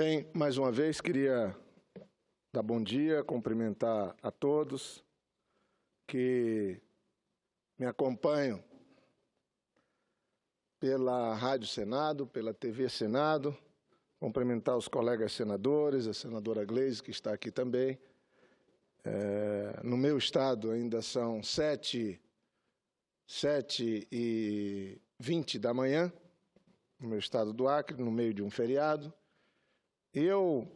Bem, mais uma vez, queria dar bom dia, cumprimentar a todos que me acompanham pela Rádio Senado, pela TV Senado, cumprimentar os colegas senadores, a senadora Gleisi, que está aqui também. No meu estado ainda são 7h20 da manhã, no meu estado do Acre, no meio de um feriado. Eu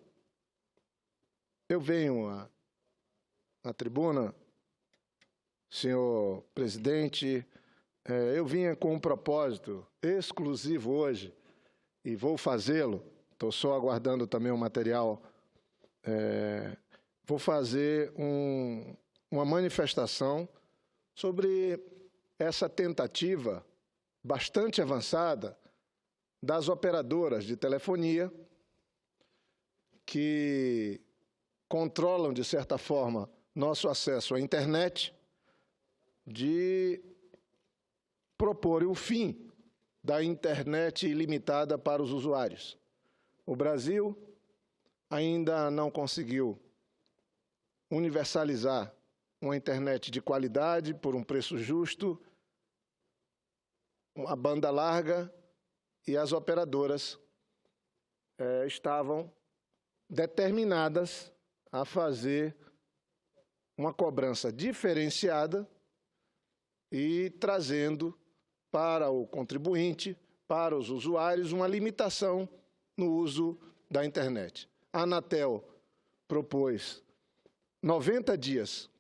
venho à tribuna, senhor presidente, eu vinha com um propósito exclusivo hoje, e vou fazê-lo, estou só aguardando também o material, vou fazer uma manifestação sobre essa tentativa bastante avançada das operadoras de telefonia que controlam, de certa forma, nosso acesso à internet, de propor o fim da internet ilimitada para os usuários. O Brasil ainda não conseguiu universalizar uma internet de qualidade por um preço justo, uma banda larga, e as operadoras estavam determinadas a fazer uma cobrança diferenciada e trazendo para o contribuinte, para os usuários, uma limitação no uso da internet. A Anatel propôs 90 dias,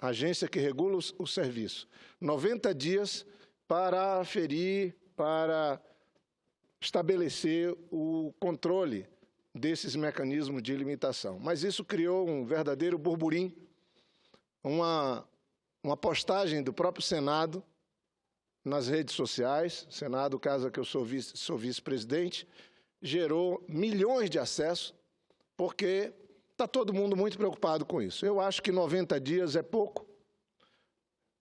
a agência que regula o serviço, 90 dias para aferir, para estabelecer o controle desses mecanismos de limitação. Mas isso criou um verdadeiro burburinho, uma postagem do próprio Senado nas redes sociais, Senado, casa que eu sou vice-presidente, gerou milhões de acessos, porque está todo mundo muito preocupado com isso. Eu acho que 90 dias é pouco.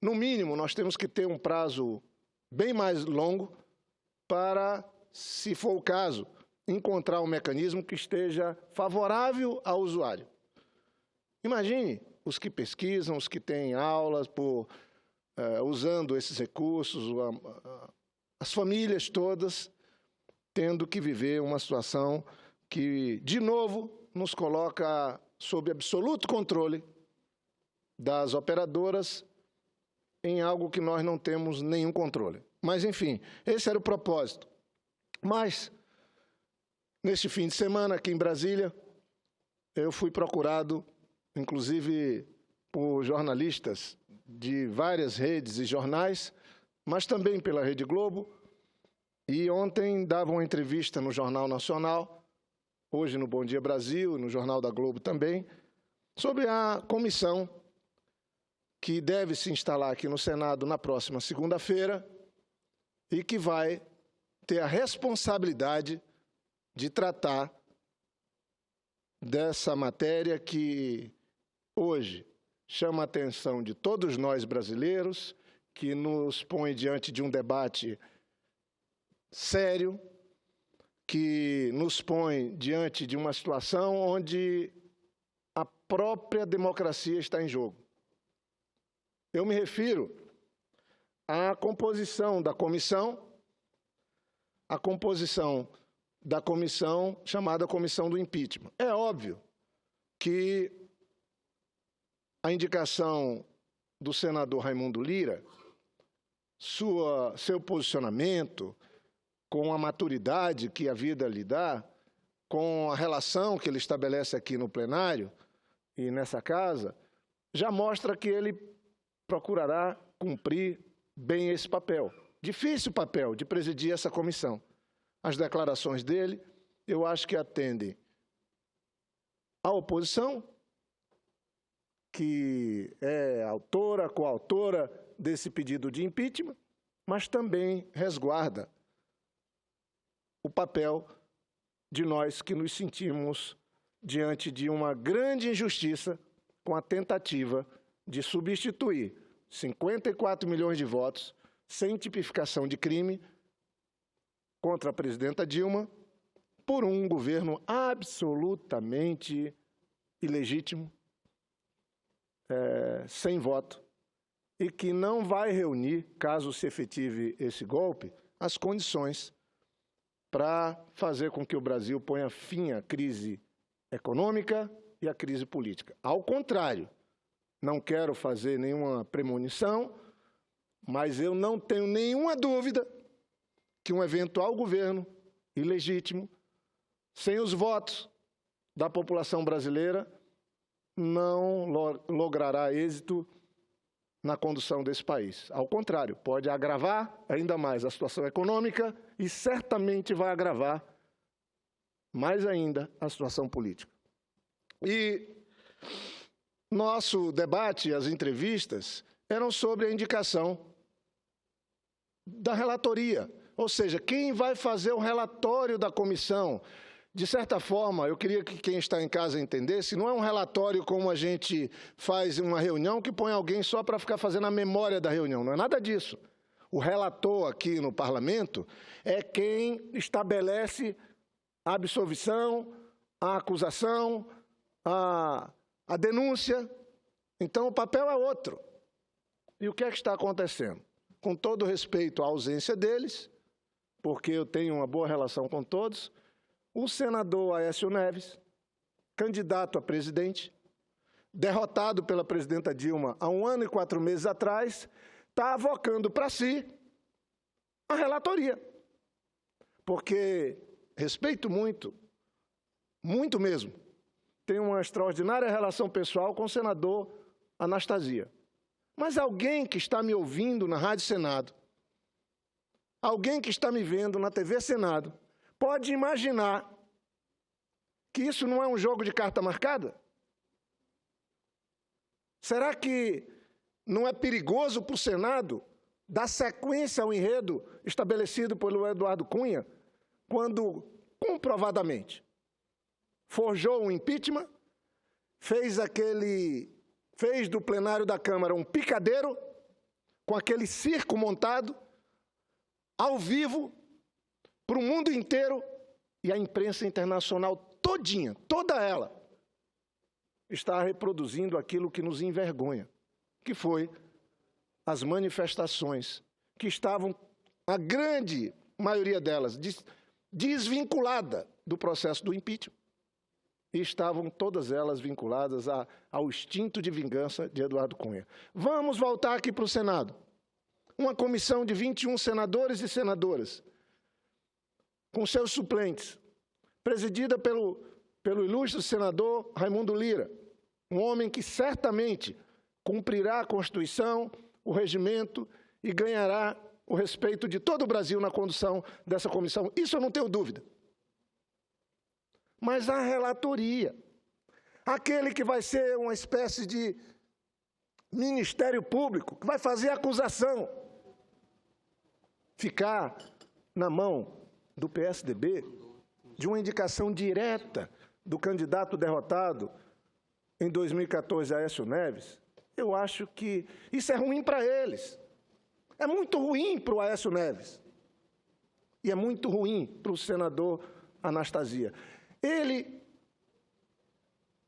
No mínimo, nós temos que ter um prazo bem mais longo para, se for o caso, encontrar um mecanismo que esteja favorável ao usuário. Imagine os que pesquisam, os que têm aulas usando esses recursos, as famílias todas tendo que viver uma situação que, de novo, nos coloca sob absoluto controle das operadoras em algo que nós não temos nenhum controle. Mas, enfim, esse era o propósito. Mas, neste fim de semana, aqui em Brasília, eu fui procurado, inclusive por jornalistas de várias redes e jornais, mas também pela Rede Globo, e ontem dava uma entrevista no Jornal Nacional, hoje no Bom Dia Brasil, no Jornal da Globo também, sobre a comissão que deve se instalar aqui no Senado na próxima segunda-feira e que vai ter a responsabilidade de tratar dessa matéria que hoje chama a atenção de todos nós brasileiros, que nos põe diante de um debate sério, que nos põe diante de uma situação onde a própria democracia está em jogo. Eu me refiro à composição da comissão, chamada Comissão do Impeachment. É óbvio que a indicação do senador Raimundo Lira, seu posicionamento, com a maturidade que a vida lhe dá, com a relação que ele estabelece aqui no plenário e nessa casa, já mostra que ele procurará cumprir bem esse papel. Difícil papel de presidir essa comissão. As declarações dele, eu acho que atendem à oposição, que é autora, coautora desse pedido de impeachment, mas também resguarda o papel de nós que nos sentimos diante de uma grande injustiça com a tentativa de substituir 54 milhões de votos sem tipificação de crime contra a presidenta Dilma por um governo absolutamente ilegítimo, sem voto, e que não vai reunir, caso se efetive esse golpe, as condições para fazer com que o Brasil ponha fim à crise econômica e à crise política. Ao contrário, não quero fazer nenhuma premonição, mas eu não tenho nenhuma dúvida que um eventual governo ilegítimo, sem os votos da população brasileira, não logrará êxito na condução desse país. Ao contrário, pode agravar ainda mais a situação econômica e certamente vai agravar mais ainda a situação política. E nosso debate, as entrevistas, eram sobre a indicação da relatoria, ou seja, quem vai fazer o relatório da comissão. De certa forma, eu queria que quem está em casa entendesse, não é um relatório como a gente faz em uma reunião que põe alguém só para ficar fazendo a memória da reunião, não é nada disso. O relator aqui no parlamento é quem estabelece a absolvição, a acusação, a denúncia. Então, o papel é outro. E o que é que está acontecendo? Com todo respeito à ausência deles, porque eu tenho uma boa relação com todos, o senador Aécio Neves, candidato a presidente, derrotado pela presidenta Dilma há 1 ano e 4 meses atrás, está avocando para si a relatoria. Porque respeito muito, muito mesmo, tenho uma extraordinária relação pessoal com o senador Anastasia. Mas alguém que está me ouvindo na Rádio Senado, alguém que está me vendo na TV Senado, pode imaginar que isso não é um jogo de carta marcada? Será que não é perigoso para o Senado dar sequência ao enredo estabelecido pelo Eduardo Cunha, quando, comprovadamente, forjou um impeachment, fez do plenário da Câmara um picadeiro, com aquele circo montado, ao vivo, para o mundo inteiro, e a imprensa internacional todinha, toda ela, está reproduzindo aquilo que nos envergonha, que foi as manifestações que estavam, a grande maioria delas, desvinculada do processo do impeachment, e estavam todas elas vinculadas ao instinto de vingança de Eduardo Cunha. Vamos voltar aqui para o Senado. Uma comissão de 21 senadores e senadoras, com seus suplentes, presidida pelo ilustre senador Raimundo Lira, um homem que certamente cumprirá a Constituição, o regimento e ganhará o respeito de todo o Brasil na condução dessa comissão. Isso eu não tenho dúvida. Mas a relatoria, aquele que vai ser uma espécie de Ministério Público, que vai fazer a acusação, ficar na mão do PSDB, de uma indicação direta do candidato derrotado em 2014, Aécio Neves, eu acho que isso é ruim para eles. É muito ruim para o Aécio Neves. E é muito ruim para o senador Anastasia. Ele,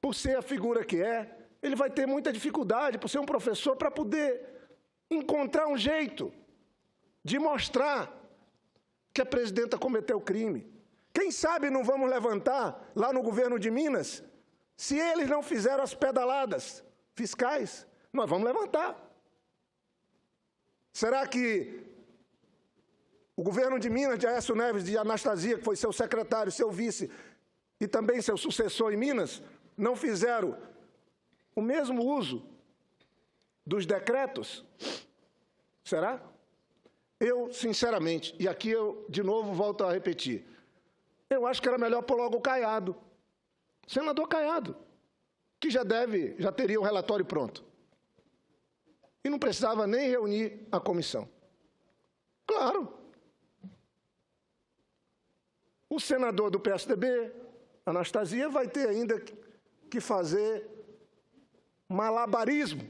por ser a figura que é, ele vai ter muita dificuldade, por ser um professor, para poder encontrar um jeito de mostrar que a presidenta cometeu crime. Quem sabe não vamos levantar lá no governo de Minas, se eles não fizeram as pedaladas fiscais, nós vamos levantar. Será que o governo de Minas, de Aécio Neves, de Anastasia, que foi seu secretário, seu vice, e também seu sucessor em Minas, não fizeram o mesmo uso dos decretos? Será? Eu, sinceramente, e aqui eu, de novo, volto a repetir, eu acho que era melhor pôr logo o Caiado, senador Caiado, que já teria o relatório pronto. E não precisava nem reunir a comissão. Claro. O senador do PSDB, Anastasia, vai ter ainda que fazer malabarismo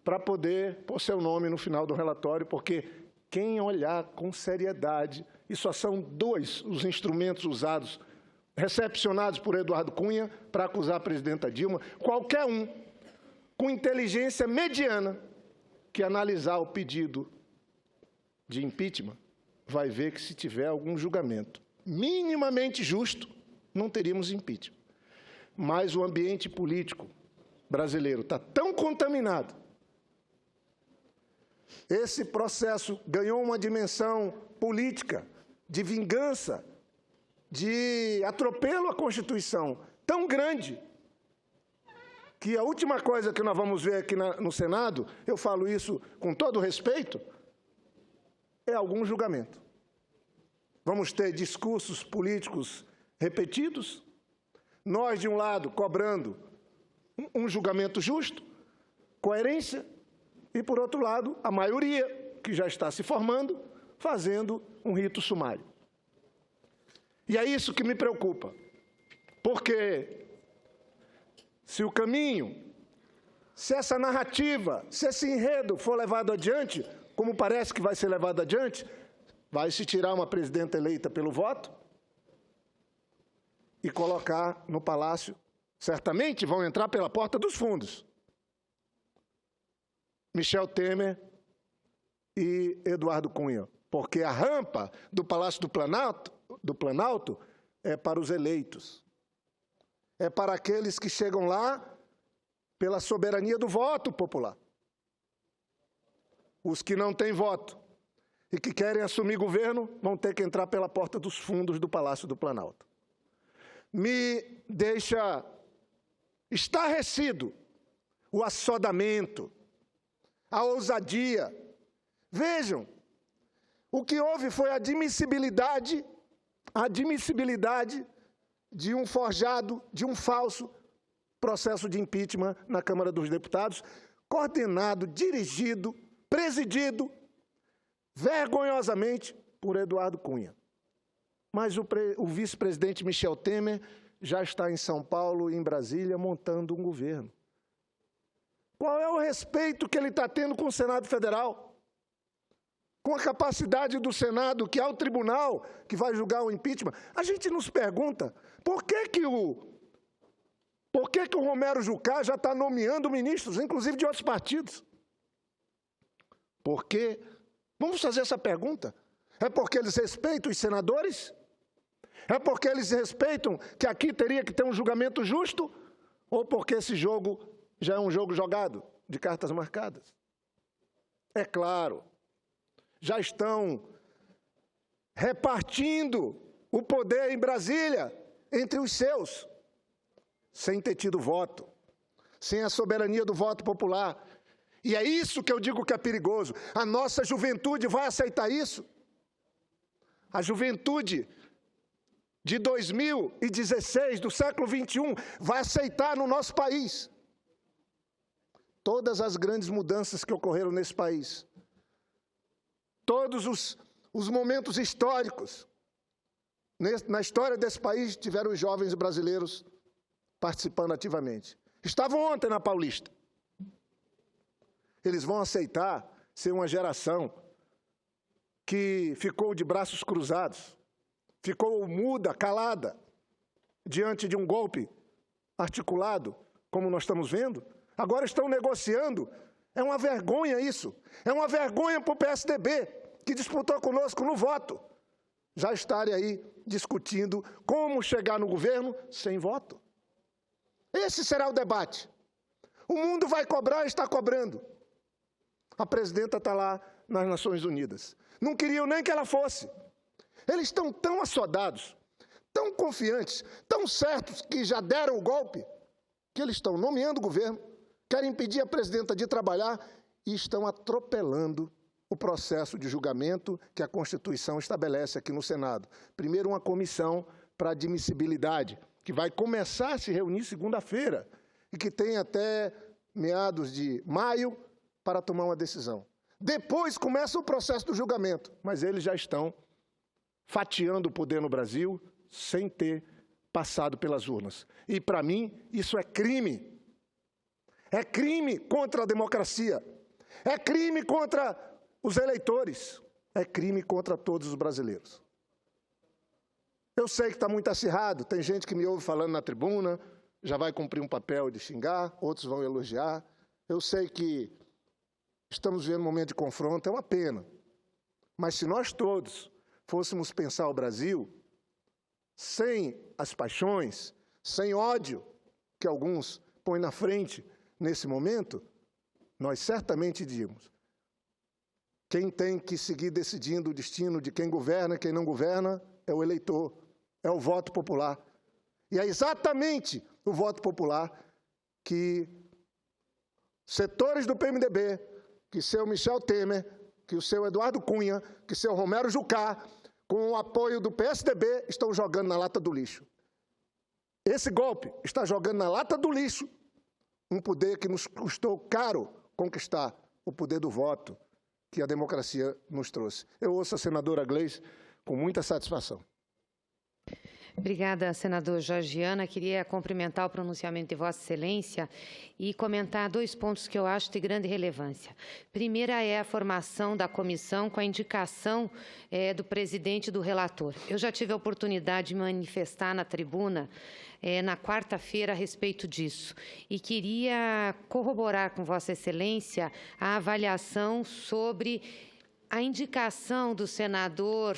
para poder pôr seu nome no final do relatório, porque quem olhar com seriedade e só são 2 os instrumentos usados, recepcionados por Eduardo Cunha para acusar a presidenta Dilma. Qualquer um com inteligência mediana que analisar o pedido de impeachment vai ver que, se tiver algum julgamento minimamente justo, não teríamos impeachment. Mas o ambiente político brasileiro está tão contaminado, esse processo ganhou uma dimensão política, de vingança, de atropelo à Constituição tão grande, que a última coisa que nós vamos ver aqui no Senado, eu falo isso com todo respeito, é algum julgamento. Vamos ter discursos políticos repetidos, nós, de um lado, cobrando um julgamento justo, coerência, e, por outro lado, a maioria, que já está se formando, fazendo um rito sumário. E é isso que me preocupa, porque se o caminho, se essa narrativa, se esse enredo for levado adiante, como parece que vai ser levado adiante, vai se tirar uma presidenta eleita pelo voto e colocar no Palácio, certamente vão entrar pela porta dos fundos, Michel Temer e Eduardo Cunha, porque a rampa do Palácio do Planalto é para os eleitos, é para aqueles que chegam lá pela soberania do voto popular. Os que não têm voto e que querem assumir governo vão ter que entrar pela porta dos fundos do Palácio do Planalto. Me deixa estarrecido o assodamento, a ousadia. Vejam, o que houve foi a admissibilidade de um forjado, de um falso processo de impeachment na Câmara dos Deputados, coordenado, dirigido, presidido, vergonhosamente, por Eduardo Cunha. Mas o vice-presidente Michel Temer já está em São Paulo e em Brasília montando um governo. Qual é o respeito que ele está tendo com o Senado Federal? Com a capacidade do Senado, que é o tribunal que vai julgar o impeachment? A gente nos pergunta, por que o Romero Jucá já está nomeando ministros, inclusive de outros partidos? Por quê? Vamos fazer essa pergunta. É porque eles respeitam os senadores? É porque eles respeitam que aqui teria que ter um julgamento justo? Ou porque esse jogo já é um jogo jogado, de cartas marcadas? É claro, já estão repartindo o poder em Brasília entre os seus, sem ter tido voto, sem a soberania do voto popular. E é isso que eu digo que é perigoso. A nossa juventude vai aceitar isso? A juventude de 2016, do século XXI, vai aceitar no nosso país todas as grandes mudanças que ocorreram nesse país, todos os momentos históricos na história desse país tiveram os jovens brasileiros participando ativamente. Estavam ontem na Paulista. Eles vão aceitar ser uma geração que ficou de braços cruzados, ficou muda, calada, diante de um golpe articulado, como nós estamos vendo? Agora estão negociando. É uma vergonha isso. É uma vergonha para o PSDB, que disputou conosco no voto, já estarem aí discutindo como chegar no governo sem voto. Esse será o debate. O mundo vai cobrar e está cobrando. A presidenta está lá nas Nações Unidas. Não queriam nem que ela fosse. Eles estão tão assodados, tão confiantes, tão certos que já deram o golpe, que eles estão nomeando o governo, querem impedir a presidenta de trabalhar e estão atropelando o processo de julgamento que a Constituição estabelece aqui no Senado. Primeiro, uma comissão para admissibilidade, que vai começar a se reunir segunda-feira e que tem até meados de maio para tomar uma decisão. Depois começa o processo do julgamento, mas eles já estão fatiando o poder no Brasil sem ter passado pelas urnas. E, para mim, isso é crime. É crime contra a democracia. É crime contra os eleitores. É crime contra todos os brasileiros. Eu sei que está muito acirrado, tem gente que me ouve falando na tribuna, já vai cumprir um papel de xingar, outros vão elogiar. Eu sei que estamos vivendo um momento de confronto, é uma pena. Mas se nós todos fôssemos pensar o Brasil sem as paixões, sem ódio que alguns põem na frente nesse momento, nós certamente diríamos: quem tem que seguir decidindo o destino de quem governa e quem não governa é o eleitor, é o voto popular. E é exatamente o voto popular que setores do PMDB, que seu Michel Temer, que o seu Eduardo Cunha, que seu Romero Jucá, com o apoio do PSDB, estão jogando na lata do lixo. Esse golpe está jogando na lata do lixo um poder que nos custou caro conquistar, o poder do voto que a democracia nos trouxe. Eu ouço a senadora Gleice com muita satisfação. Obrigada, senador Georgiana. Queria cumprimentar o pronunciamento de Vossa Excelência e comentar 2 pontos que eu acho de grande relevância. Primeira é a formação da comissão com a indicação do presidente e do relator. Eu já tive a oportunidade de manifestar na tribuna na quarta-feira a respeito disso e queria corroborar com Vossa Excelência a avaliação sobre a indicação do senador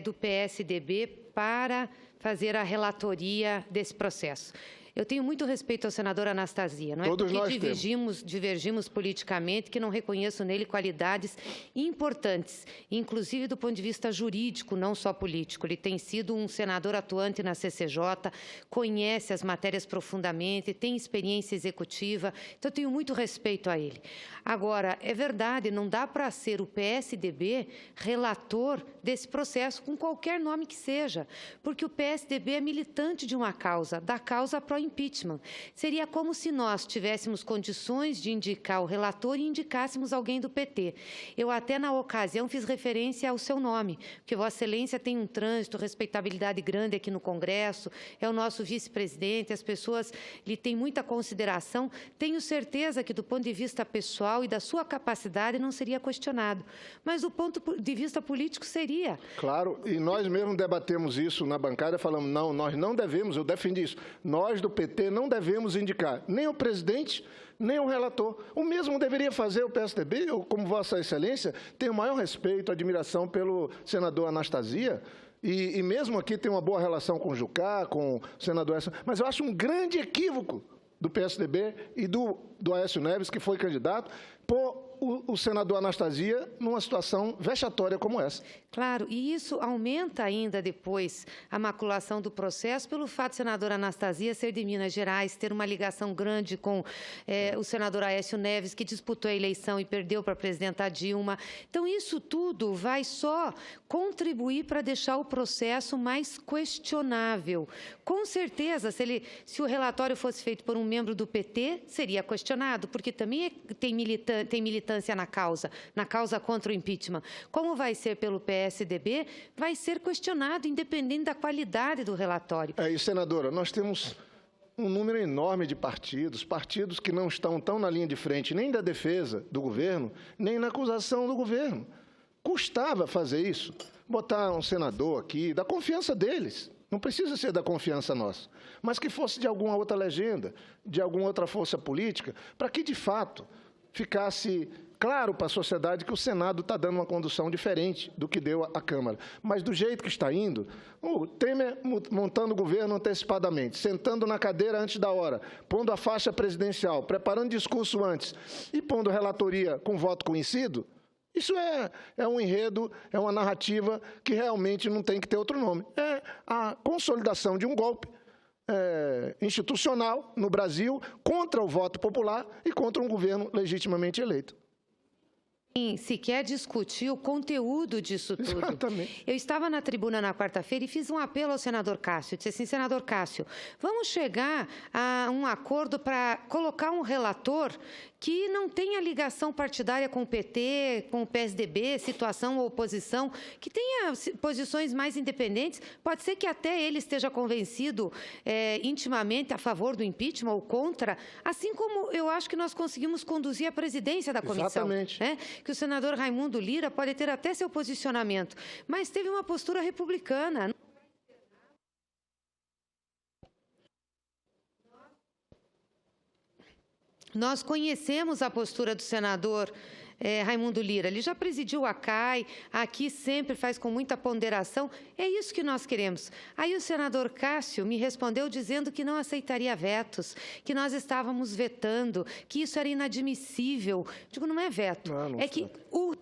do PSDB para fazer a relatoria desse processo. Eu tenho muito respeito ao senador Anastasia, não é Todos porque nós divergimos politicamente que não reconheço nele qualidades importantes, inclusive do ponto de vista jurídico, não só político. Ele tem sido um senador atuante na CCJ, conhece as matérias profundamente, tem experiência executiva, então eu tenho muito respeito a ele. Agora, é verdade, não dá para ser o PSDB relator desse processo com qualquer nome que seja, porque o PSDB é militante de uma causa, da causa pró-impeachment. Seria como se nós tivéssemos condições de indicar o relator e indicássemos alguém do PT. Eu até, na ocasião, fiz referência ao seu nome, porque Vossa Excelência tem um trânsito, respeitabilidade grande aqui no Congresso, é o nosso vice-presidente, as pessoas lhe têm muita consideração. Tenho certeza que, do ponto de vista pessoal e da sua capacidade, não seria questionado. Mas, do ponto de vista político, seria. Claro, e nós mesmos debatemos isso na bancada, falamos, não, nós não devemos, eu defendi isso, nós do PT não devemos indicar nem o presidente, nem o relator. O mesmo deveria fazer o PSDB, eu, como Vossa Excelência, tenho o maior respeito, admiração pelo senador Anastasia, e mesmo aqui tem uma boa relação com o Jucá, com o senador Aécio, mas eu acho um grande equívoco do PSDB e do Aécio Neves, que foi candidato, pôr o senador Anastasia numa situação vexatória como essa. Claro, e isso aumenta ainda depois a maculação do processo pelo fato de senador Anastasia ser de Minas Gerais, ter uma ligação grande com o senador Aécio Neves, que disputou a eleição e perdeu para a presidenta Dilma. Então, isso tudo vai só contribuir para deixar o processo mais questionável. Com certeza, se o relatório fosse feito por um membro do PT, seria questionado, porque também tem militância na causa contra o impeachment. Como vai ser pelo PSDB, vai ser questionado, independente da qualidade do relatório. E, senadora, nós temos um número enorme de partidos que não estão tão na linha de frente nem da defesa do governo, nem na acusação do governo. Custava fazer isso, botar um senador aqui, da confiança deles. Não precisa ser da confiança nossa, mas que fosse de alguma outra legenda, de alguma outra força política, para que, de fato, ficasse claro para a sociedade que o Senado está dando uma condução diferente do que deu a Câmara. Mas, do jeito que está indo, o Temer montando o governo antecipadamente, sentando na cadeira antes da hora, pondo a faixa presidencial, preparando discurso antes e pondo relatoria com voto conhecido, isso é um enredo, é uma narrativa que realmente não tem que ter outro nome. É a consolidação de um golpe institucional no Brasil contra o voto popular e contra um governo legitimamente eleito. Se quer discutir o conteúdo disso tudo. Exatamente. Eu estava na tribuna na quarta-feira e fiz um apelo ao senador Cássio. Disse assim, senador Cássio, vamos chegar a um acordo para colocar um relator que não tenha ligação partidária com o PT, com o PSDB, situação ou oposição, que tenha posições mais independentes. Pode ser que até ele esteja convencido intimamente a favor do impeachment ou contra, assim como eu acho que nós conseguimos conduzir a presidência da comissão. Exatamente. Que o senador Raimundo Lira pode ter até seu posicionamento, mas teve uma postura republicana. Nós conhecemos a postura do senador Raimundo Lira. Ele já presidiu a CAI, aqui sempre faz com muita ponderação. É isso que nós queremos. Aí o senador Cássio me respondeu dizendo que não aceitaria vetos, que nós estávamos vetando, que isso era inadmissível. Digo, não é veto, é que o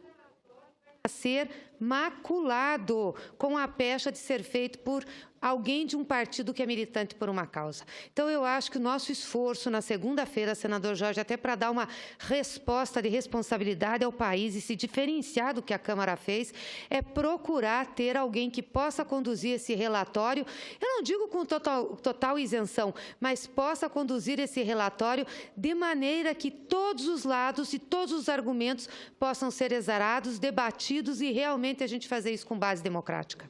a ser maculado com a pecha de ser feito por alguém de um partido que é militante por uma causa. Então, eu acho que o nosso esforço na segunda-feira, senador Jorge, até para dar uma resposta de responsabilidade ao país e se diferenciar do que a Câmara fez, é procurar ter alguém que possa conduzir esse relatório, eu não digo com total isenção, mas possa conduzir esse relatório de maneira que todos os lados e todos os argumentos possam ser exarados, debatidos e realmente a gente fazer isso com base democrática.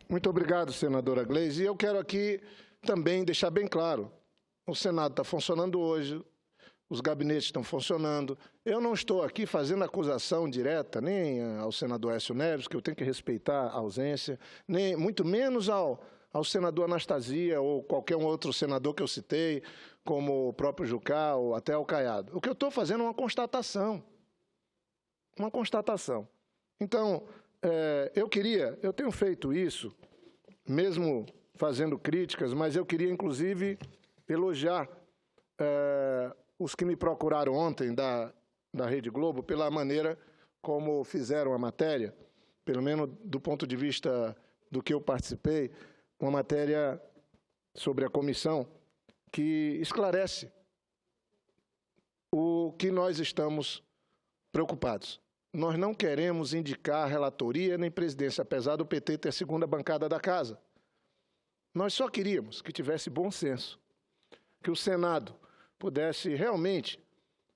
Muito obrigado, senadora Gleisi. E eu quero aqui também deixar bem claro, o Senado está funcionando hoje, os gabinetes estão funcionando. Eu não estou aqui fazendo acusação direta nem ao senador Aécio Neves, que eu tenho que respeitar a ausência, nem muito menos ao senador Anastasia ou qualquer um outro senador que eu citei, como o próprio Jucá ou até o Caiado. O que eu estou fazendo é uma constatação. Uma constatação. Então, eu tenho feito isso, mesmo fazendo críticas, mas eu queria, inclusive, elogiar os que me procuraram ontem da Rede Globo pela maneira como fizeram a matéria, pelo menos do ponto de vista do que eu participei, uma matéria sobre a comissão que esclarece o que nós estamos preocupados. Nós não queremos indicar relatoria nem presidência, apesar do PT ter a segunda bancada da casa. Nós só queríamos que tivesse bom senso, que o Senado pudesse realmente,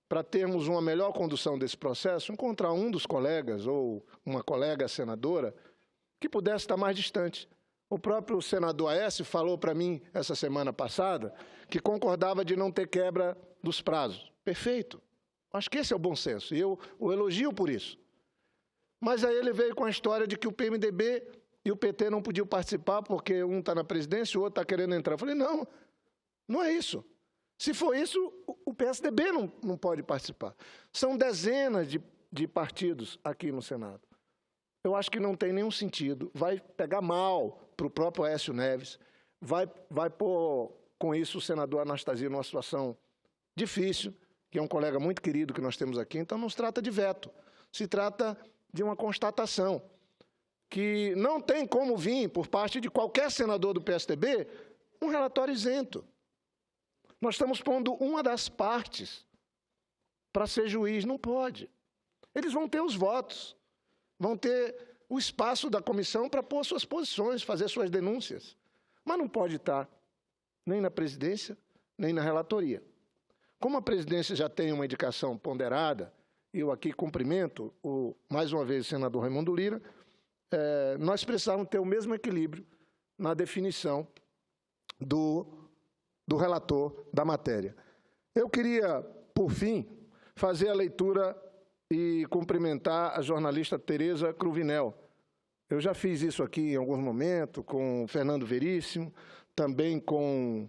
para termos uma melhor condução desse processo, encontrar um dos colegas ou uma colega senadora que pudesse estar mais distante. O próprio senador Aécio falou para mim, essa semana passada, que concordava de não ter quebra dos prazos. Perfeito. Acho que esse é o bom senso, e eu o elogio por isso. Mas aí ele veio com a história de que o PMDB e o PT não podiam participar porque um está na presidência e o outro está querendo entrar. Eu falei, não, não é isso. Se for isso, o PSDB não pode participar. São dezenas de partidos aqui no Senado. Eu acho que não tem nenhum sentido, vai pegar mal para o próprio Aécio Neves, vai pôr com isso o senador Anastasia numa situação difícil, que é um colega muito querido que nós temos aqui, então não se trata de veto, se trata de uma constatação, que não tem como vir, por parte de qualquer senador do PSDB, um relatório isento. Nós estamos pondo uma das partes para ser juiz, não pode. Eles vão ter os votos, vão ter o espaço da comissão para pôr suas posições, fazer suas denúncias, mas não pode estar nem na presidência, nem na relatoria. Como a presidência já tem uma indicação ponderada, eu aqui cumprimento, mais uma vez, o senador Raimundo Lira, nós precisávamos ter o mesmo equilíbrio na definição do relator da matéria. Eu queria, por fim, fazer a leitura e cumprimentar a jornalista Tereza Cruvinel. Eu já fiz isso aqui em alguns momentos, com Fernando Veríssimo, também com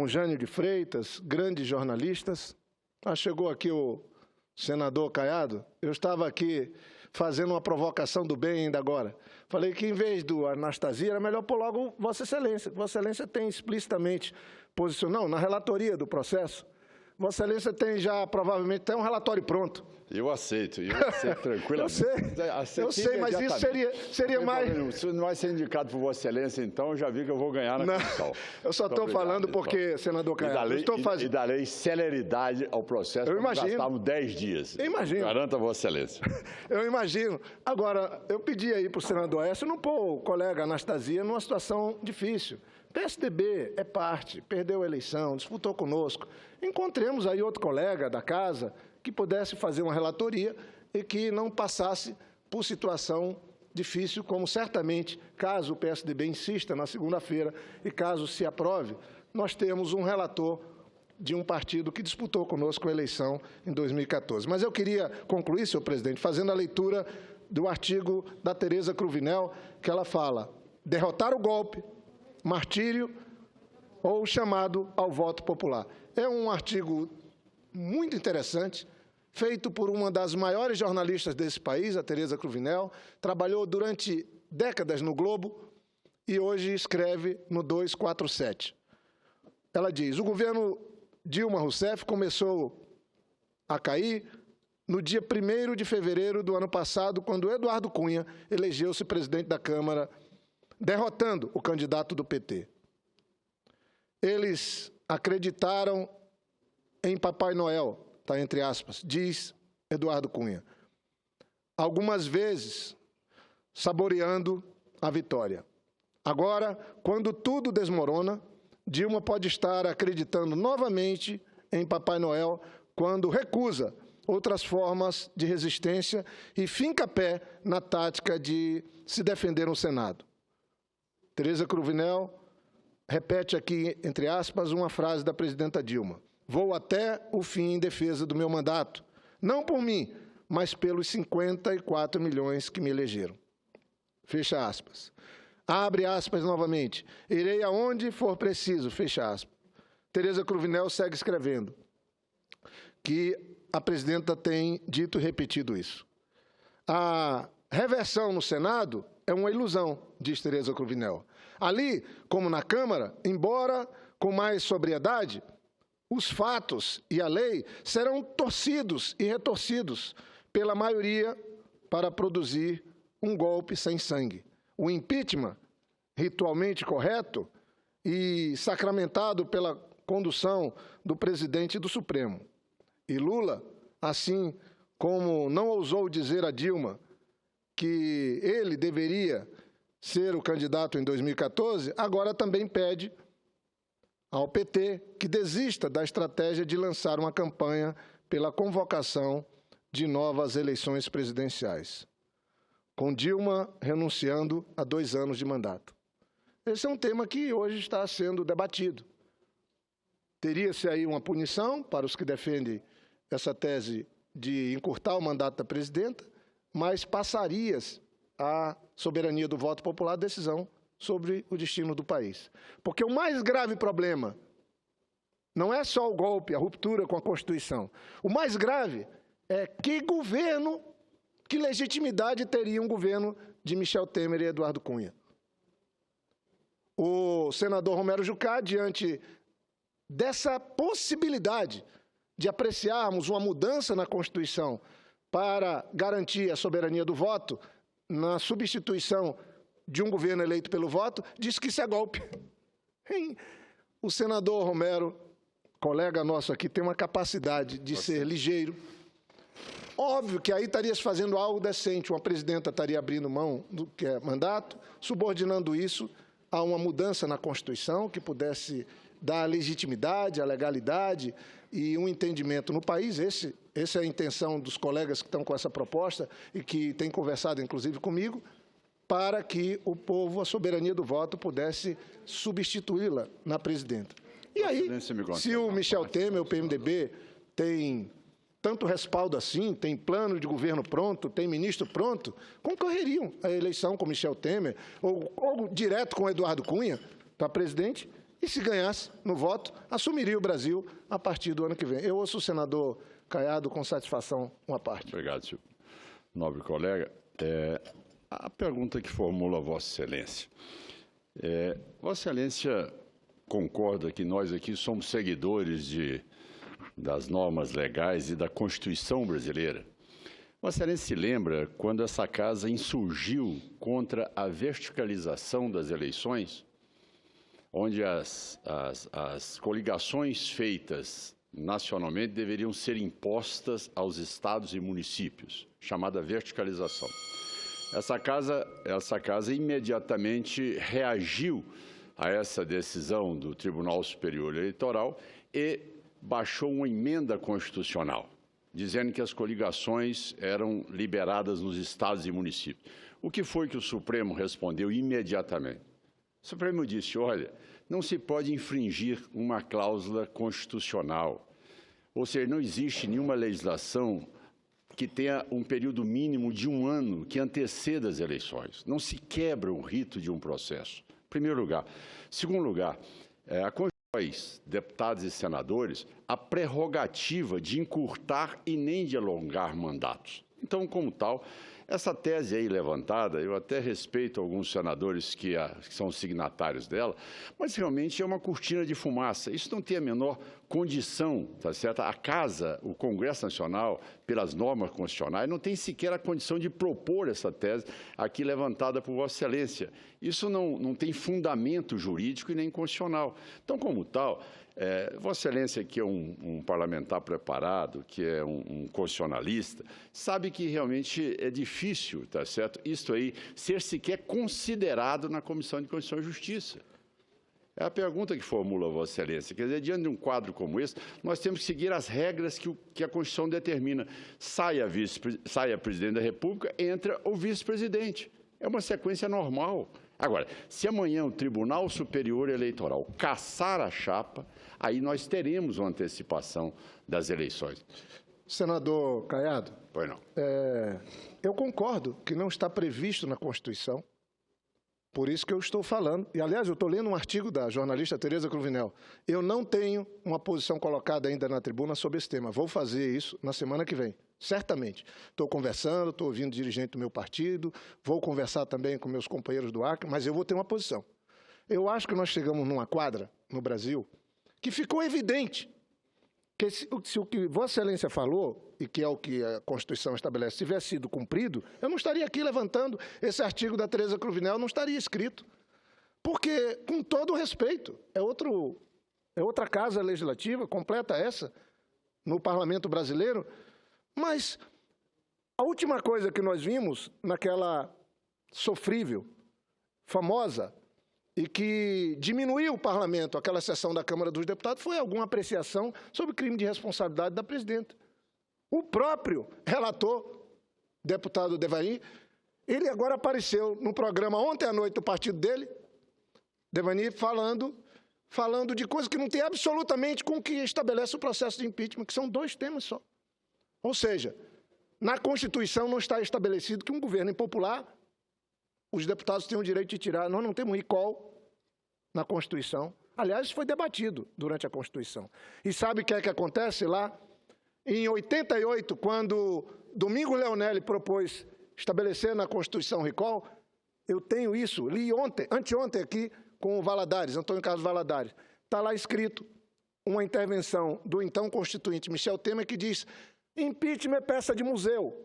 Jânio de Freitas, grandes jornalistas. Chegou aqui o senador Caiado, eu estava aqui fazendo uma provocação do bem ainda agora. Falei que, em vez do Anastasia, era melhor pôr logo Vossa Excelência. Vossa Excelência tem explicitamente posicionado, não, na relatoria do processo, Vossa Excelência tem já, provavelmente, tem um relatório pronto. Eu aceito tranquilamente. Eu sei, mas isso seria mais... Se não vai ser indicado por Vossa Excelência, então, eu já vi que eu vou ganhar na comissão. Eu só estou falando porque, senador Caiado, E darei celeridade ao processo, eu imagino. Gastamos 10 dias. Eu imagino. Garanto a Vossa Excelência. Eu imagino. Agora, eu pedi aí para o senador Aécio não pôr o colega Anastasia numa situação difícil. PSDB é parte, perdeu a eleição, disputou conosco. Encontremos aí outro colega da casa que pudesse fazer uma relatoria e que não passasse por situação difícil, como certamente, caso o PSDB insista na segunda-feira e caso se aprove, nós temos um relator de um partido que disputou conosco a eleição em 2014. Mas eu queria concluir, senhor presidente, fazendo a leitura do artigo da Tereza Cruvinel, que ela fala: derrotar o golpe, martírio ou chamado ao voto popular. É um artigo muito interessante, feito por uma das maiores jornalistas desse país, a Tereza Cruvinel, trabalhou durante décadas no Globo e hoje escreve no 247. Ela diz: o governo Dilma Rousseff começou a cair no dia 1º de fevereiro do ano passado, quando Eduardo Cunha elegeu-se presidente da Câmara, derrotando o candidato do PT. Eles acreditaram em Papai Noel, está entre aspas, diz Eduardo Cunha, algumas vezes saboreando a vitória. Agora, quando tudo desmorona, Dilma pode estar acreditando novamente em Papai Noel quando recusa outras formas de resistência e finca pé na tática de se defender no Senado. Tereza Cruvinel repete aqui, entre aspas, uma frase da presidenta Dilma: vou até o fim em defesa do meu mandato, não por mim, mas pelos 54 milhões que me elegeram. Fecha aspas. Abre aspas novamente. Irei aonde for preciso, fecha aspas. Tereza Cruvinel segue escrevendo que a presidenta tem dito e repetido isso. A reversão no Senado é uma ilusão, diz Tereza Cruvinel. Ali, como na Câmara, embora com mais sobriedade, os fatos e a lei serão torcidos e retorcidos pela maioria para produzir um golpe sem sangue. O impeachment, ritualmente correto e sacramentado pela condução do presidente do Supremo. E Lula, assim como não ousou dizer a Dilma que ele deveria ser o candidato em 2014, agora também pede ao PT que desista da estratégia de lançar uma campanha pela convocação de novas eleições presidenciais, com Dilma renunciando a 2 anos de mandato. Esse é um tema que hoje está sendo debatido. Teria-se aí uma punição para os que defendem essa tese de encurtar o mandato da presidenta, mas passaria a soberania do voto popular a decisão sobre o destino do país. Porque o mais grave problema não é só o golpe, a ruptura com a Constituição. O mais grave é que governo, que legitimidade teria um governo de Michel Temer e Eduardo Cunha. O senador Romero Jucá, diante dessa possibilidade de apreciarmos uma mudança na Constituição para garantir a soberania do voto, na substituição de um governo eleito pelo voto, diz que isso é golpe. O senador Romero, colega nosso aqui, tem uma capacidade de ser ligeiro. Óbvio que aí estaria se fazendo algo decente, uma presidenta estaria abrindo mão do que é mandato, subordinando isso a uma mudança na Constituição que pudesse dar a legitimidade, a legalidade e um entendimento no país. Essa é a intenção dos colegas que estão com essa proposta e que têm conversado, inclusive, comigo, para que o povo, a soberania do voto, pudesse substituí-la na presidenta. E aí, se o Michel Temer, o PMDB, tem tanto respaldo assim, tem plano de governo pronto, tem ministro pronto, concorreriam à eleição com Michel Temer ou direto com Eduardo Cunha para presidente e, se ganhasse no voto, assumiria o Brasil a partir do ano que vem. Eu ouço o senador Caiado com satisfação uma parte. Obrigado, senhor nobre colega. A pergunta que formula Vossa Excelência. Vossa Excelência concorda que nós aqui somos seguidores das normas legais e da Constituição brasileira? Vossa Excelência se lembra quando essa casa insurgiu contra a verticalização das eleições, onde as coligações feitas nacionalmente deveriam ser impostas aos estados e municípios, chamada verticalização. Essa casa imediatamente reagiu a essa decisão do Tribunal Superior Eleitoral e baixou uma emenda constitucional, dizendo que as coligações eram liberadas nos estados e municípios. O que foi que o Supremo respondeu imediatamente? O Supremo disse: olha, não se pode infringir uma cláusula constitucional. Ou seja, não existe nenhuma legislação que tenha um período mínimo de 1 ano que anteceda as eleições. Não se quebra o rito de um processo, em primeiro lugar. Segundo lugar, a Constituição nós, deputados e senadores, a prerrogativa de encurtar e nem de alongar mandatos. Então, como tal, essa tese aí levantada, eu até respeito alguns senadores que são signatários dela, mas realmente é uma cortina de fumaça. Isso não tem a menor condição, tá certo? A Casa, o Congresso Nacional, pelas normas constitucionais, não tem sequer a condição de propor essa tese aqui levantada por Vossa Excelência. Isso não tem fundamento jurídico e nem constitucional. Então, como tal, Vossa Excelência, que é um parlamentar preparado, que é um constitucionalista, sabe que realmente é difícil, tá certo? Isto aí ser sequer considerado na Comissão de Constituição e Justiça. É a pergunta que formula Vossa Excelência. Quer dizer, diante de um quadro como esse, nós temos que seguir as regras que a Constituição determina. Saia presidente da República, entra o vice-presidente. É uma sequência normal. Agora, se amanhã o Tribunal Superior Eleitoral cassar a chapa, aí nós teremos uma antecipação das eleições. Senador Caiado. Pois não. Eu concordo que não está previsto na Constituição, por isso que eu estou falando. E, aliás, eu estou lendo um artigo da jornalista Tereza Cruvinel. Eu não tenho uma posição colocada ainda na tribuna sobre esse tema. Vou fazer isso na semana que vem, certamente. Estou conversando, estou ouvindo dirigente do meu partido, vou conversar também com meus companheiros do Acre, mas eu vou ter uma posição. Eu acho que nós chegamos numa quadra, no Brasil, que ficou evidente que se o que Vossa Excelência falou, e que é o que a Constituição estabelece, tivesse sido cumprido, eu não estaria aqui levantando esse artigo da Tereza Cruvinel, não estaria escrito. Porque, com todo o respeito, é outra casa legislativa, completa essa, no Parlamento brasileiro, mas a última coisa que nós vimos naquela sofrível, famosa, e que diminuiu o parlamento, aquela sessão da Câmara dos Deputados, foi alguma apreciação sobre crime de responsabilidade da presidenta. O próprio relator, deputado Devani, ele agora apareceu no programa ontem à noite do partido dele, Devani, falando de coisas que não tem absolutamente com o que estabelece o processo de impeachment, que são 2 temas só. Ou seja, na Constituição não está estabelecido que um governo impopular, os deputados têm o direito de tirar. Nós não temos recall na Constituição. Aliás, isso foi debatido durante a Constituição. E sabe o que é que acontece lá? Em 88, quando Domingos Leonelli propôs estabelecer na Constituição recall, eu tenho isso, li anteontem aqui com o Valadares, Antônio Carlos Valadares. Está lá escrito uma intervenção do então constituinte Michel Temer que diz: impeachment é peça de museu,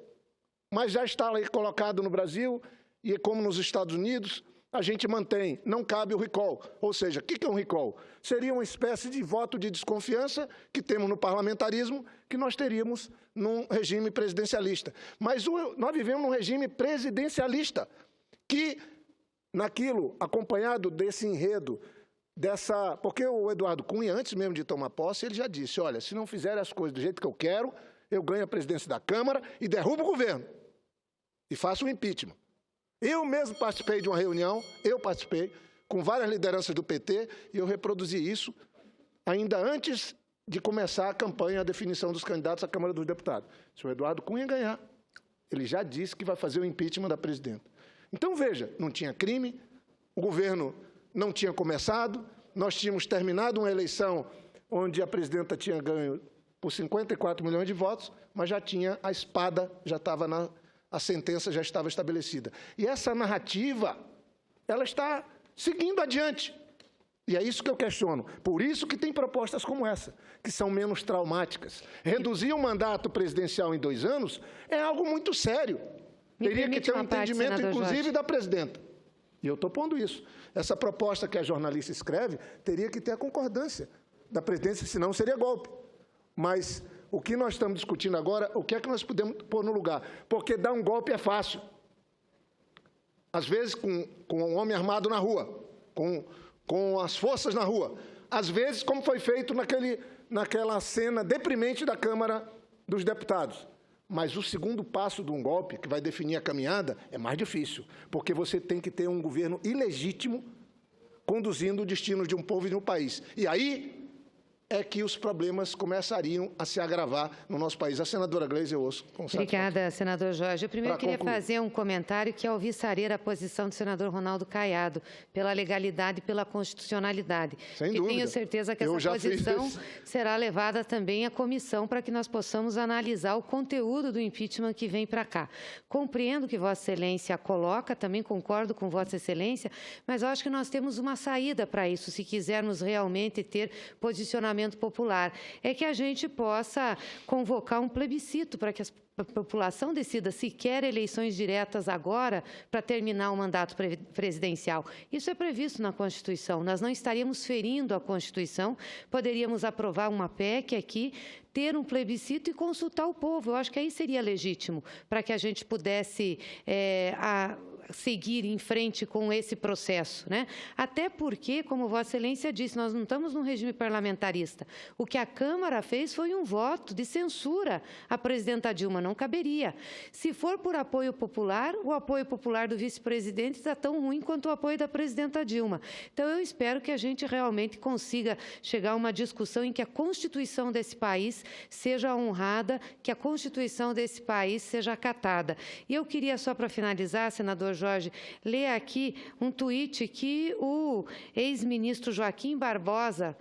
mas já está lá colocado no Brasil. E como nos Estados Unidos, a gente mantém, não cabe o recall. Ou seja, o que é um recall? Seria uma espécie de voto de desconfiança que temos no parlamentarismo, que nós teríamos num regime presidencialista. Mas nós vivemos num regime presidencialista, que, naquilo, acompanhado desse enredo, porque o Eduardo Cunha, antes mesmo de tomar posse, ele já disse: olha, se não fizerem as coisas do jeito que eu quero, eu ganho a presidência da Câmara e derrubo o governo. E faço o impeachment. Eu mesmo participei de uma reunião, com várias lideranças do PT, e eu reproduzi isso ainda antes de começar a campanha, a definição dos candidatos à Câmara dos Deputados. Se o Eduardo Cunha ganhar, ele já disse que vai fazer o impeachment da presidenta. Então, veja, não tinha crime, o governo não tinha começado, nós tínhamos terminado uma eleição onde a presidenta tinha ganho por 54 milhões de votos, mas já tinha a espada, a sentença já estava estabelecida. E essa narrativa, ela está seguindo adiante. E é isso que eu questiono. Por isso que tem propostas como essa, que são menos traumáticas. Reduzir o mandato presidencial em 2 anos é algo muito sério. Teria que ter um entendimento, inclusive, da presidenta. E eu estou pondo isso. Essa proposta que a jornalista escreve teria que ter a concordância da presidência, senão seria golpe. Mas o que nós estamos discutindo agora, o que é que nós podemos pôr no lugar? Porque dar um golpe é fácil. Às vezes, com um homem armado na rua, com as forças na rua. Às vezes, como foi feito naquela cena deprimente da Câmara dos Deputados. Mas o segundo passo de um golpe, que vai definir a caminhada, é mais difícil, porque você tem que ter um governo ilegítimo conduzindo o destino de um povo e de um país. E aí é que os problemas começariam a se agravar no nosso país. A senadora Gleisi, eu ouço com satisfação. Obrigada, senador Jorge. Eu primeiro queria concluir, fazer um comentário que alvissaria a posição do senador Ronaldo Caiado pela legalidade e pela constitucionalidade. Sem e dúvida. tenho certeza que essa posição será levada também à comissão para que nós possamos analisar o conteúdo do impeachment que vem para cá. Compreendo que Vossa Excelência coloca, também concordo com Vossa Excelência, mas eu acho que nós temos uma saída para isso, se quisermos realmente ter posicionamento popular, é que a gente possa convocar um plebiscito para que a população decida se quer eleições diretas agora para terminar o mandato presidencial. Isso é previsto na Constituição. Nós não estaríamos ferindo a Constituição, poderíamos aprovar uma PEC aqui, ter um plebiscito e consultar o povo. Eu acho que aí seria legítimo para que a gente pudesse seguir em frente com esse processo, né? Até porque, como Vossa Excelência disse, nós não estamos num regime parlamentarista. O que a Câmara fez foi um voto de censura à presidenta Dilma, não caberia. Se for por apoio popular, o apoio popular do vice-presidente está tão ruim quanto o apoio da presidenta Dilma. Então, eu espero que a gente realmente consiga chegar a uma discussão em que a Constituição desse país seja honrada, que a Constituição desse país seja acatada. E eu queria, só para finalizar, senador Jorge, ler aqui um tweet que o ex-ministro Joaquim Barbosa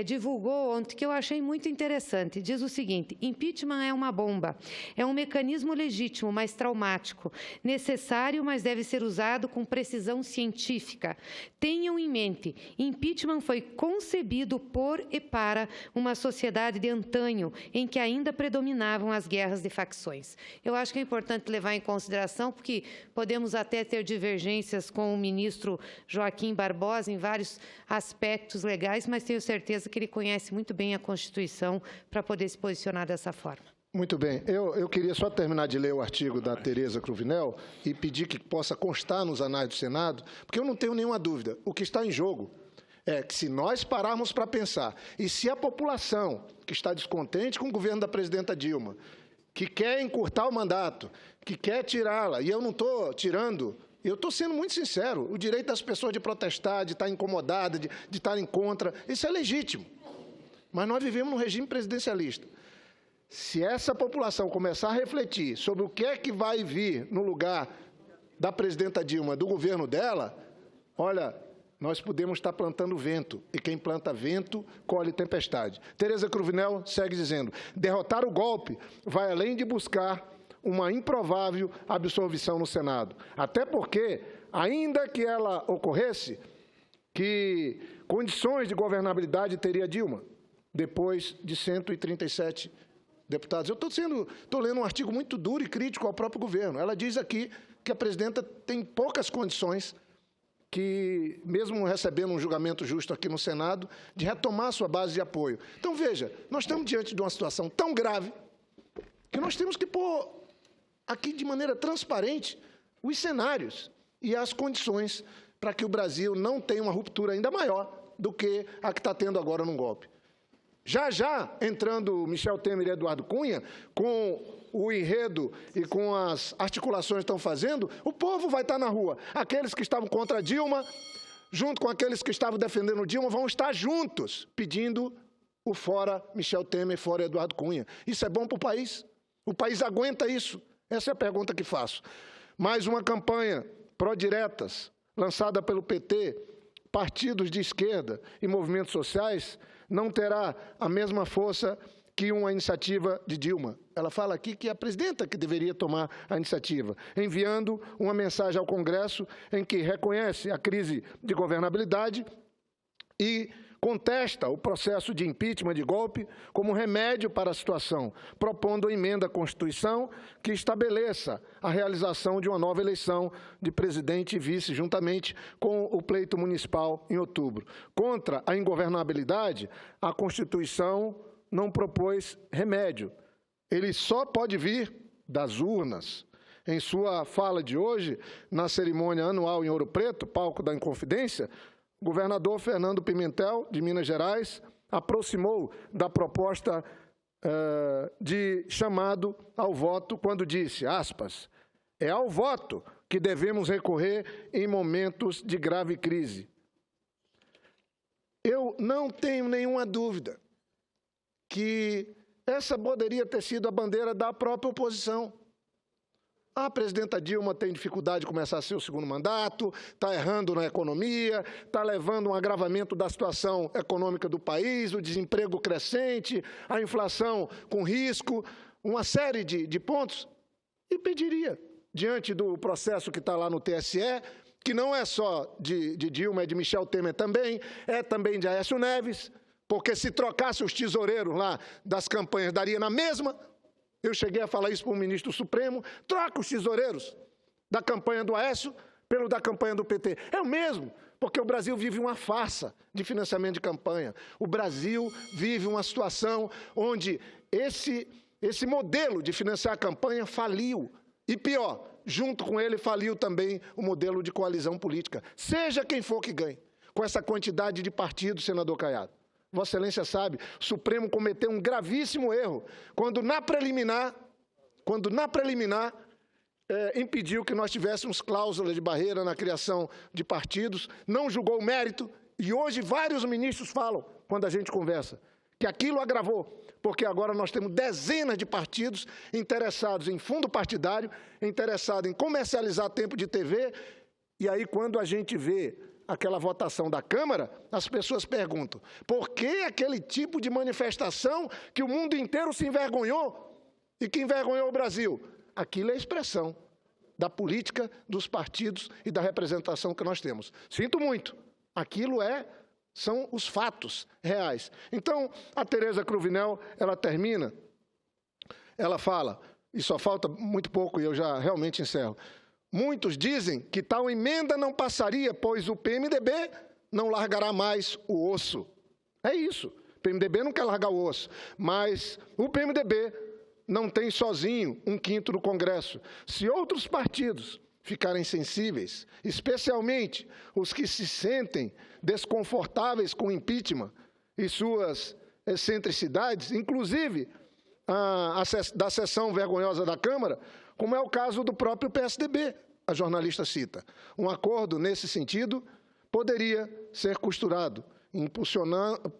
divulgou ontem, que eu achei muito interessante. Diz o seguinte: impeachment é uma bomba, é um mecanismo legítimo, mas traumático, necessário, mas deve ser usado com precisão científica. Tenham em mente, impeachment foi concebido por e para uma sociedade de antanho, em que ainda predominavam as guerras de facções. Eu acho que é importante levar em consideração, porque podemos até ter divergências com o ministro Joaquim Barbosa em vários aspectos legais, mas tenho certeza que ele conhece muito bem a Constituição para poder se posicionar dessa forma. Muito bem. Eu queria só terminar de ler o artigo da Tereza Cruvinel e pedir que possa constar nos anais do Senado, porque eu não tenho nenhuma dúvida. O que está em jogo é que, se nós pararmos para pensar, e se a população que está descontente com o governo da presidenta Dilma, que quer encurtar o mandato, que quer tirá-la, e eu não estou tirando, eu estou sendo muito sincero, o direito das pessoas de protestar, de estar incomodada, de estarem contra, isso é legítimo. Mas nós vivemos num regime presidencialista. Se essa população começar a refletir sobre o que é que vai vir no lugar da presidenta Dilma, do governo dela, olha, nós podemos estar plantando vento, e quem planta vento, colhe tempestade. Tereza Cruvinel segue dizendo: derrotar o golpe vai além de buscar uma improvável absolvição no Senado. Até porque, ainda que ela ocorresse, que condições de governabilidade teria Dilma, depois de 137 deputados. Eu estou lendo um artigo muito duro e crítico ao próprio governo. Ela diz aqui que a presidenta tem poucas condições, que, mesmo recebendo um julgamento justo aqui no Senado, de retomar sua base de apoio. Então, veja, nós estamos diante de uma situação tão grave que nós temos que pôr aqui de maneira transparente os cenários e as condições para que o Brasil não tenha uma ruptura ainda maior do que a que está tendo agora num golpe. Já entrando Michel Temer e Eduardo Cunha, com o enredo e com as articulações que estão fazendo, o povo vai estar na rua. Aqueles que estavam contra Dilma, junto com aqueles que estavam defendendo Dilma, vão estar juntos, pedindo o fora Michel Temer, fora Eduardo Cunha. Isso é bom para o país? O país aguenta isso? Essa é a pergunta que faço. Mais uma campanha pró-diretas, lançada pelo PT, partidos de esquerda e movimentos sociais, não terá a mesma força que uma iniciativa de Dilma. Ela fala aqui que é a presidenta que deveria tomar a iniciativa, enviando uma mensagem ao Congresso em que reconhece a crise de governabilidade e contesta o processo de impeachment, de golpe, como remédio para a situação, propondo a emenda à Constituição que estabeleça a realização de uma nova eleição de presidente e vice, juntamente com o pleito municipal em outubro. Contra a ingovernabilidade, a Constituição não propôs remédio. Ele só pode vir das urnas. Em sua fala de hoje, na cerimônia anual em Ouro Preto, palco da Inconfidência, o governador Fernando Pimentel, de Minas Gerais, aproximou da proposta de chamado ao voto quando disse, aspas, é ao voto que devemos recorrer em momentos de grave crise. Eu não tenho nenhuma dúvida que essa poderia ter sido a bandeira da própria oposição. A presidenta Dilma tem dificuldade de começar seu segundo mandato, está errando na economia, está levando um agravamento da situação econômica do país, o desemprego crescente, a inflação com risco, uma série de pontos, e pediria, diante do processo que está lá no TSE, que não é só de Dilma, é de Michel Temer também, é também de Aécio Neves, porque se trocasse os tesoureiros lá das campanhas, daria na mesma. Eu cheguei a falar isso para o ministro Supremo, troca os tesoureiros da campanha do Aécio pelo da campanha do PT. É o mesmo, porque o Brasil vive uma farsa de financiamento de campanha. O Brasil vive uma situação onde esse modelo de financiar a campanha faliu. E pior, junto com ele faliu também o modelo de coalizão política. Seja quem for que ganhe, com essa quantidade de partidos, senador Caiado. Vossa Excelência sabe, o Supremo cometeu um gravíssimo erro quando na preliminar impediu que nós tivéssemos cláusulas de barreira na criação de partidos, não julgou o mérito, e hoje vários ministros falam, quando a gente conversa, que aquilo agravou, porque agora nós temos dezenas de partidos interessados em fundo partidário, interessados em comercializar tempo de TV, e aí quando a gente vê aquela votação da Câmara, as pessoas perguntam, por que aquele tipo de manifestação que o mundo inteiro se envergonhou e que envergonhou o Brasil? Aquilo é expressão da política, dos partidos e da representação que nós temos. Sinto muito, aquilo são os fatos reais. Então, a Tereza Cruvinel, ela termina, ela fala, e só falta muito pouco e eu já realmente encerro, muitos dizem que tal emenda não passaria, pois o PMDB não largará mais o osso. É isso, o PMDB não quer largar o osso, mas o PMDB não tem sozinho 1/5 do Congresso. Se outros partidos ficarem sensíveis, especialmente os que se sentem desconfortáveis com o impeachment e suas excentricidades, inclusive da sessão vergonhosa da Câmara, como é o caso do próprio PSDB, a jornalista cita. Um acordo nesse sentido poderia ser costurado,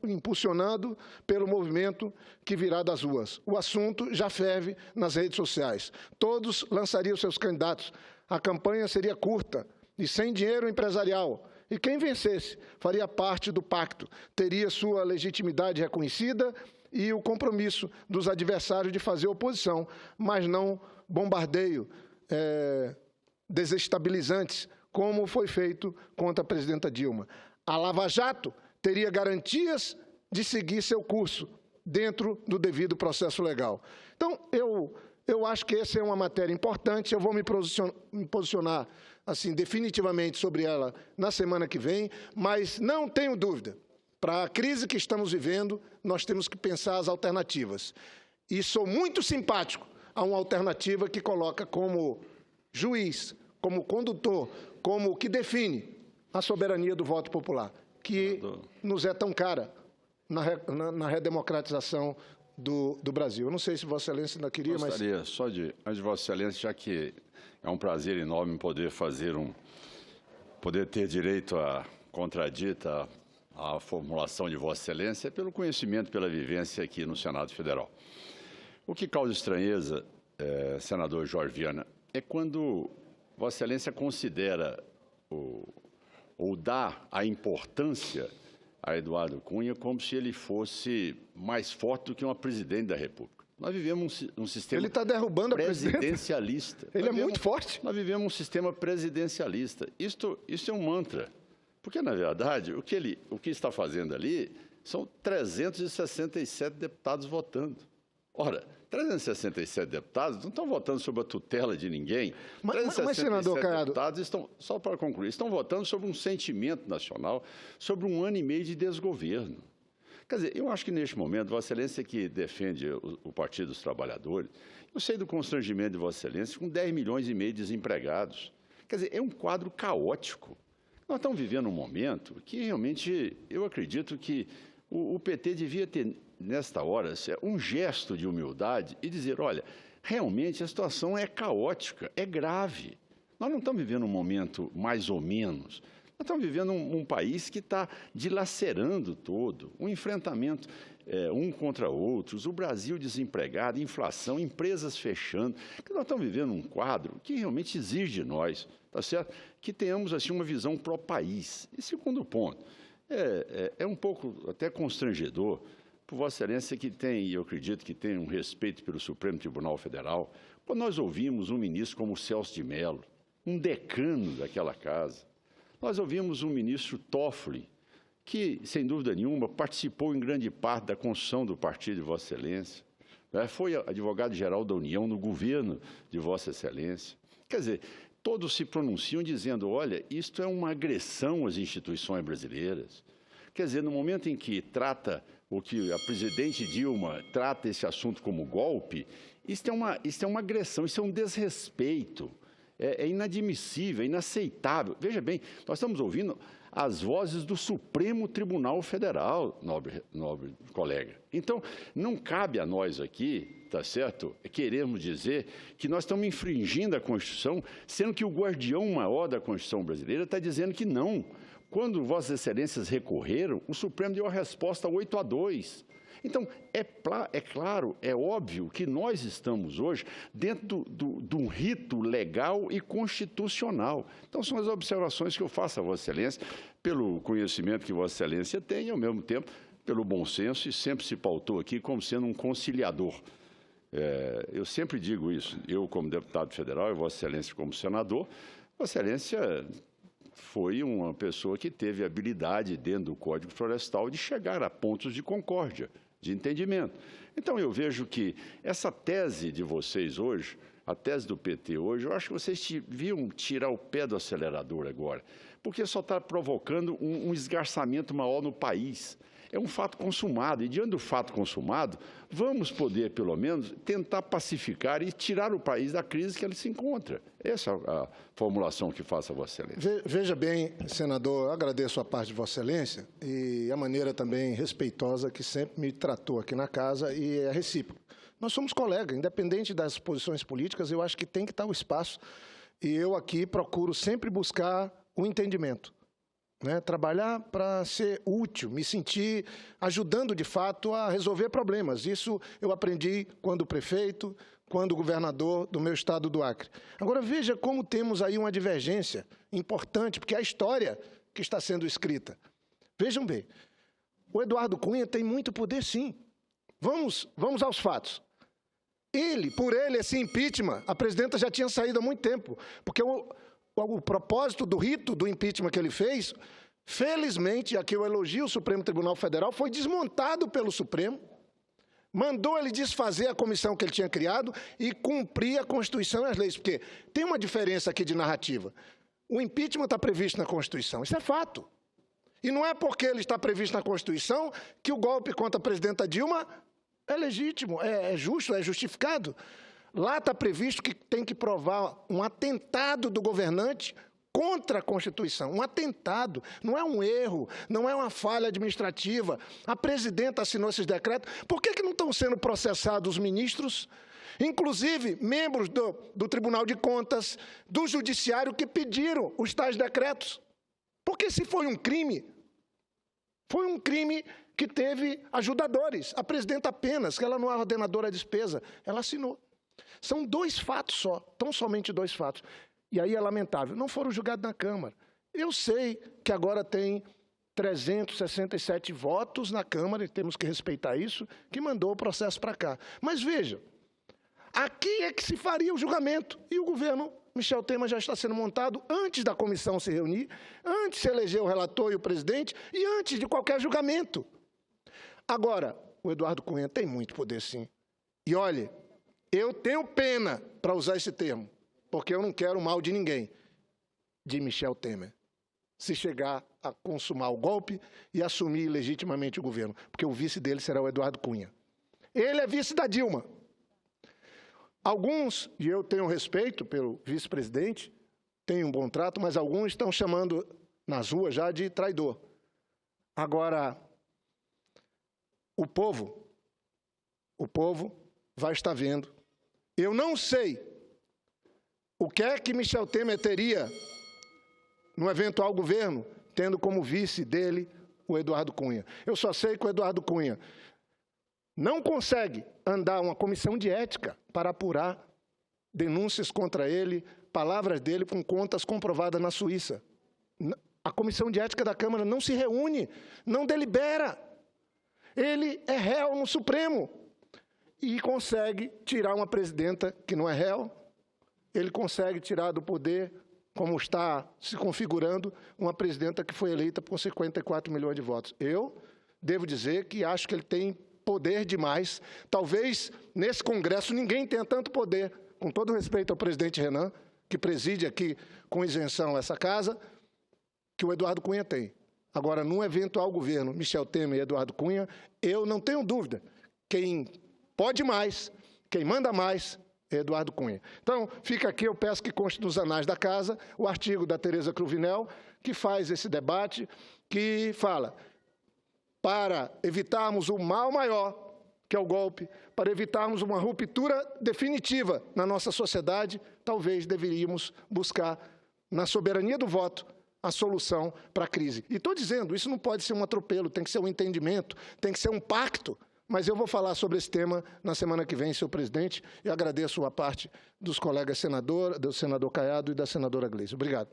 impulsionado pelo movimento que virá das ruas. O assunto já ferve nas redes sociais. Todos lançariam seus candidatos. A campanha seria curta e sem dinheiro empresarial. E quem vencesse faria parte do pacto, teria sua legitimidade reconhecida e o compromisso dos adversários de fazer oposição, mas não bombardeio desestabilizantes, como foi feito contra a presidenta Dilma. A Lava Jato teria garantias de seguir seu curso dentro do devido processo legal. Então, eu acho que essa é uma matéria importante, eu vou me posicionar assim, definitivamente sobre ela na semana que vem, mas não tenho dúvida, para a crise que estamos vivendo, nós temos que pensar as alternativas. E sou muito simpático a uma alternativa que coloca como juiz, como condutor, como que define a soberania do voto popular, que nos é tão cara na redemocratização do Brasil. Eu não sei se Vossa Excelência ainda queria, Gostaria só de, antes de Vossa Excelência, já que é um prazer enorme poder poder ter direito a contradita a formulação de Vossa Excelência, pelo conhecimento, pela vivência aqui no Senado Federal. O que causa estranheza, senador Jorge Viana, é quando Vossa Excelência considera ou dá a importância a Eduardo Cunha como se ele fosse mais forte do que uma presidente da República. Nós vivemos um sistema ele está derrubando presidencialista. Ele é muito forte. Nós vivemos um sistema presidencialista. Isso é um mantra. Porque, na verdade, o que está fazendo ali são 367 deputados votando. Ora, 367 deputados não estão votando sob a tutela de ninguém. Mas senador Caiado, deputados estão, só para concluir, estão votando sobre um sentimento nacional, sobre 1 ano e meio de desgoverno. Quer dizer, eu acho que neste momento, Vossa Excelência que defende o Partido dos Trabalhadores, eu sei do constrangimento de Vossa Excelência com 10 milhões e meio de desempregados. Quer dizer, é um quadro caótico. Nós estamos vivendo um momento que realmente eu acredito que o PT devia ter, nesta hora, um gesto de humildade e dizer, olha, realmente a situação é caótica, é grave. Nós não estamos vivendo um momento mais ou menos. Nós estamos vivendo um país que está dilacerando todo, um enfrentamento um contra outros, o Brasil desempregado, inflação, empresas fechando. Nós estamos vivendo um quadro que realmente exige de nós, tá certo? Que tenhamos assim, uma visão pró-país. E segundo ponto, é um pouco até constrangedor, por Vossa Excelência que tem, e eu acredito que tem um respeito pelo Supremo Tribunal Federal, quando nós ouvimos um ministro como Celso de Mello, um decano daquela casa, nós ouvimos um ministro Toffoli, que, sem dúvida nenhuma, participou em grande parte da construção do partido de Vossa Excelência, foi advogado-geral da União no governo de Vossa Excelência. Quer dizer, todos se pronunciam dizendo, olha, isto é uma agressão às instituições brasileiras. Quer dizer, no momento em que trata, o que a presidente Dilma trata esse assunto como golpe, isto é uma agressão, isso é um desrespeito, é inadmissível, é inaceitável. Veja bem, nós estamos ouvindo as vozes do Supremo Tribunal Federal, nobre colega. Então, não cabe a nós aqui, tá certo, queremos dizer que nós estamos infringindo a Constituição, sendo que o guardião maior da Constituição brasileira está dizendo que não. Quando Vossas Excelências recorreram, o Supremo deu a resposta 8-2. Então, é claro, é óbvio que nós estamos hoje dentro de um rito legal e constitucional. Então, são as observações que eu faço a Vossa Excelência, pelo conhecimento que Vossa Excelência tem e, ao mesmo tempo, pelo bom senso, e sempre se pautou aqui como sendo um conciliador. Eu sempre digo isso, eu como deputado federal e Vossa Excelência como senador, Vossa Excelência foi uma pessoa que teve habilidade dentro do Código Florestal de chegar a pontos de concórdia, de entendimento. Então, eu vejo que essa tese de vocês hoje, a tese do PT hoje, eu acho que vocês deviam tirar o pé do acelerador agora, porque só está provocando um esgarçamento maior no país. É um fato consumado, e diante do fato consumado, vamos poder, pelo menos, tentar pacificar e tirar o país da crise que ele se encontra. Essa é a formulação que faço a Vossa Excelência. Veja bem, senador, eu agradeço a parte de Vossa Excelência e a maneira também respeitosa que sempre me tratou aqui na casa, e é recíproco. Nós somos colegas, independente das posições políticas, eu acho que tem que estar o espaço, e eu aqui procuro sempre buscar o entendimento. Trabalhar para ser útil, me sentir ajudando, de fato, a resolver problemas. Isso eu aprendi quando prefeito, quando governador do meu estado do Acre. Agora, veja como temos aí uma divergência importante, porque é a história que está sendo escrita. Vejam bem, o Eduardo Cunha tem muito poder, sim. Vamos aos fatos. Por ele, esse impeachment, a presidenta já tinha saído há muito tempo, porque o propósito do rito do impeachment que ele fez, felizmente, aqui eu elogio o Supremo Tribunal Federal, foi desmontado pelo Supremo, mandou ele desfazer a comissão que ele tinha criado e cumprir a Constituição e as leis, porque tem uma diferença aqui de narrativa. O impeachment está previsto na Constituição, isso é fato. E não é porque ele está previsto na Constituição que o golpe contra a presidenta Dilma é legítimo, é justo, é justificado. Lá está previsto que tem que provar um atentado do governante contra a Constituição. Um atentado, não é um erro, não é uma falha administrativa. A presidenta assinou esses decretos. Por que não estão sendo processados os ministros, inclusive membros do Tribunal de Contas, do Judiciário, que pediram os tais decretos? Porque se foi um crime que teve ajudadores. A presidenta apenas, que ela não é ordenadora de despesa, ela assinou. São 2 fatos só, tão somente 2 fatos. E aí é lamentável, não foram julgados na Câmara. Eu sei que agora tem 367 votos na Câmara, e temos que respeitar isso, que mandou o processo para cá. Mas veja, aqui é que se faria o julgamento. E o governo Michel Temer já está sendo montado antes da comissão se reunir, antes de se eleger o relator e o presidente, e antes de qualquer julgamento. Agora, o Eduardo Cunha tem muito poder, sim. E olhe, eu tenho pena, para usar esse termo, porque eu não quero o mal de ninguém, de Michel Temer, se chegar a consumar o golpe e assumir legitimamente o governo, porque o vice dele será o Eduardo Cunha. Ele é vice da Dilma. Alguns, e eu tenho respeito pelo vice-presidente, tenho um bom trato, mas alguns estão chamando nas ruas já de traidor. Agora, o povo vai estar vendo. Eu não sei o que é que Michel Temer teria no eventual governo, tendo como vice dele o Eduardo Cunha. Eu só sei que o Eduardo Cunha não consegue andar uma comissão de ética para apurar denúncias contra ele, palavras dele com contas comprovadas na Suíça. A comissão de ética da Câmara não se reúne, não delibera. Ele é réu no Supremo e consegue tirar uma presidenta que não é réu, ele consegue tirar do poder, como está se configurando, uma presidenta que foi eleita por 54 milhões de votos. Eu devo dizer que acho que ele tem poder demais. Talvez nesse Congresso ninguém tenha tanto poder, com todo respeito ao presidente Renan, que preside aqui com isenção essa casa, que o Eduardo Cunha tem. Agora, num eventual governo, Michel Temer e Eduardo Cunha, eu não tenho dúvida, quem pode mais, quem manda mais, é Eduardo Cunha. Então, fica aqui, eu peço que conste nos anais da casa o artigo da Tereza Cruvinel, que faz esse debate, que fala, para evitarmos o mal maior, que é o golpe, para evitarmos uma ruptura definitiva na nossa sociedade, talvez deveríamos buscar, na soberania do voto, a solução para a crise. E estou dizendo, isso não pode ser um atropelo, tem que ser um entendimento, tem que ser um pacto, mas eu vou falar sobre esse tema na semana que vem, senhor presidente, e agradeço a parte dos colegas senadores, do senador Caiado e da senadora Gleisi. Obrigado.